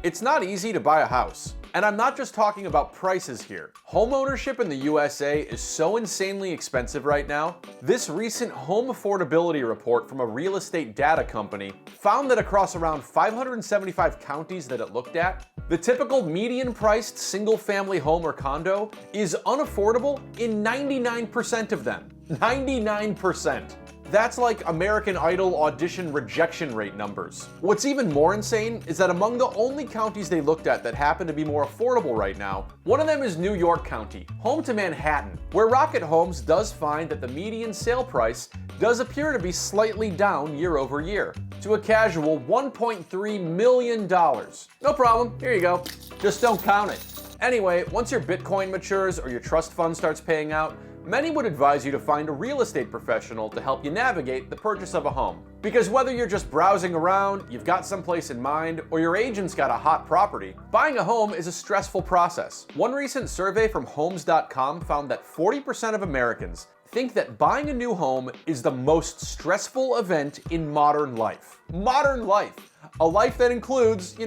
It's not easy to buy a house. And I'm not just talking about prices here. Homeownership in the USA is so insanely expensive right now. This recent home affordability report from a real estate data company found that across around 575 counties that it looked at, the typical median-priced single-family home or condo is unaffordable in 99% of them. 99%. That's like American Idol audition rejection rate numbers. What's even more insane is that among the only counties they looked at that happen to be more affordable right now, one of them is New York County, home to Manhattan, where Rocket Homes does find that the median sale price does appear to be slightly down year over year, to a casual $1.3 million. No problem, here you go. Just don't count it. Anyway, once your Bitcoin matures or your trust fund starts paying out, many would advise you to find a real estate professional to help you navigate the purchase of a home. Because whether you're just browsing around, you've got someplace in mind, or your agent's got a hot property, buying a home is a stressful process. One recent survey from Homes.com found that 40% of Americans think that buying a new home is the most stressful event in modern life. Modern life. A life that includes,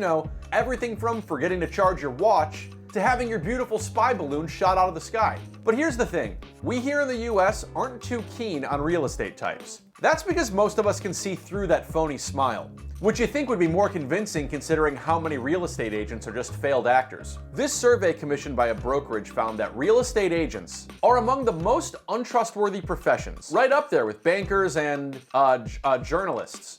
everything from forgetting to charge your watch to having your beautiful spy balloon shot out of the sky. But here's the thing, we here in the US aren't too keen on real estate types. That's because most of us can see through that phony smile, which you think would be more convincing considering how many real estate agents are just failed actors. This survey commissioned by a brokerage found that real estate agents are among the most untrustworthy professions, right up there with bankers and journalists.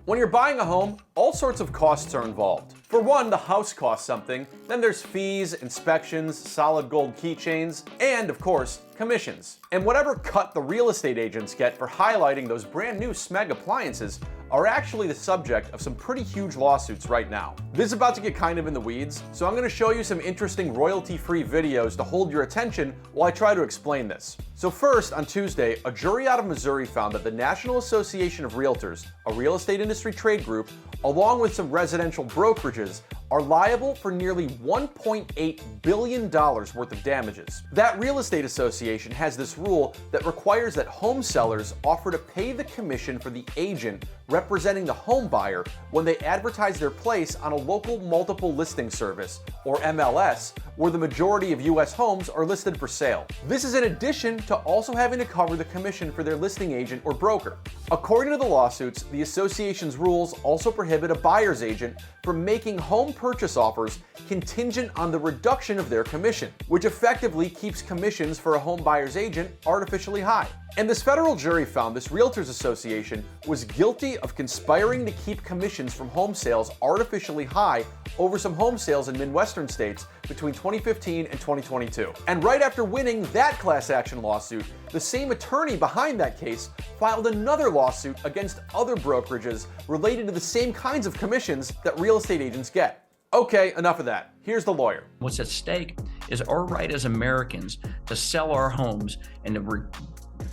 When you're buying a home, all sorts of costs are involved. For one, the house costs something, then there's fees, inspections, solid gold keychains, and of course, commissions. And whatever cut the real estate agents get for highlighting those brand new smeg appliances are actually the subject of some pretty huge lawsuits right now. This is about to get kind of in the weeds, so I'm going to show you some interesting royalty-free videos to hold your attention while I try to explain this. So first, on Tuesday, a jury out of Missouri found that the National Association of Realtors, a real estate industry trade group, along with some residential brokerages, are liable for nearly $1.8 billion worth of damages. That real estate association has this rule that requires that home sellers offer to pay the commission for the agent representing the home buyer when they advertise their place on a local multiple listing service, or MLS, where the majority of US homes are listed for sale. This is in addition to also having to cover the commission for their listing agent or broker. According to the lawsuits, the association's rules also prohibit a buyer's agent from making home purchase offers contingent on the reduction of their commission, which effectively keeps commissions for a home buyer's agent artificially high. And this federal jury found this Realtors Association was guilty of conspiring to keep commissions from home sales artificially high over some home sales in Midwestern states between 2015 and 2022. And right after winning that class action lawsuit, the same attorney behind that case filed another lawsuit against other brokerages related to the same kinds of commissions that real estate agents get. Okay, enough of that. Here's the lawyer. What's at stake is our right as Americans to sell our homes and to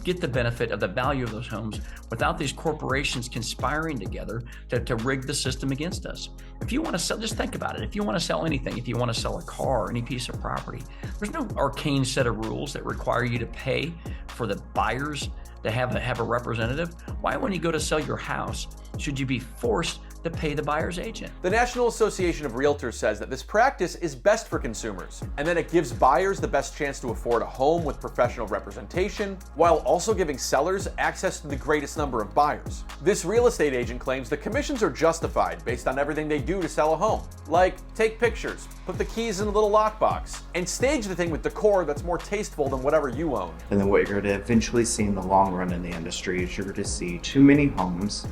get the benefit of the value of those homes without these corporations conspiring together to rig the system against us. If you want to sell, just think about it. If you want to sell anything, if you want to sell a car, any piece of property, there's no arcane set of rules that require you to pay for the buyers to have a representative. Why, when you go to sell your house, should you be forced to pay the buyer's agent? The National Association of Realtors says that this practice is best for consumers, and that it gives buyers the best chance to afford a home with professional representation, while also giving sellers access to the greatest number of buyers. This real estate agent claims the commissions are justified based on everything they do to sell a home, like take pictures, put the keys in a little lockbox, and stage the thing with decor that's more tasteful than whatever you own. And then what you're going to eventually see in the long run in the industry is you're going to see too many homes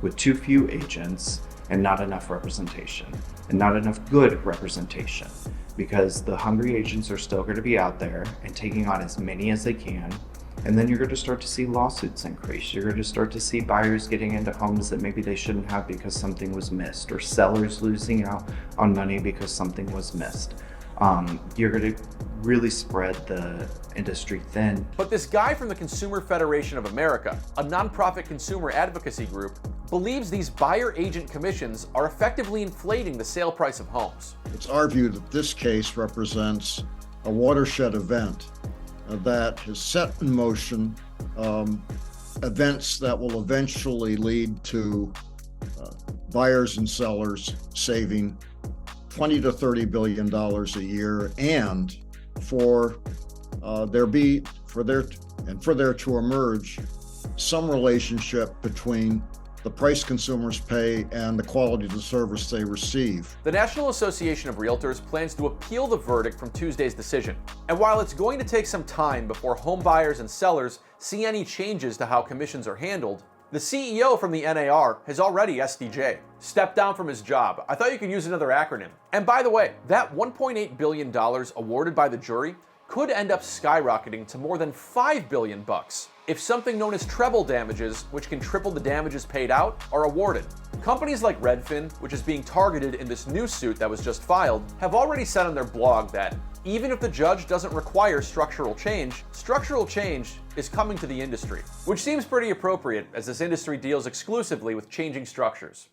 with too few agents and not enough representation, and not enough good representation, because the hungry agents are still going to be out there and taking on as many as they can. And then you're going to start to see lawsuits increase. You're going to start to see buyers getting into homes that maybe they shouldn't have because something was missed, or sellers losing out on money because something was missed. You're going to really spread the industry thin. But this guy from the Consumer Federation of America, a nonprofit consumer advocacy group, believes these buyer-agent commissions are effectively inflating the sale price of homes. It's our view that this case represents a watershed event that has set in motion events that will eventually lead to buyers and sellers saving $20 to $30 billion a year, and for there to emerge some relationship between the price consumers pay and the quality of the service they receive. The National Association of Realtors plans to appeal the verdict from Tuesday's decision. And while it's going to take some time before home buyers and sellers see any changes to how commissions are handled, the CEO from the NAR has already SDJ, stepped down from his job. I thought you could use another acronym. And by the way, that $1.8 billion awarded by the jury could end up skyrocketing to more than $5 billion if something known as treble damages, which can triple the damages paid out, are awarded. Companies like Redfin, which is being targeted in this new suit that was just filed, have already said on their blog that even if the judge doesn't require structural change is coming to the industry, which seems pretty appropriate as this industry deals exclusively with changing structures.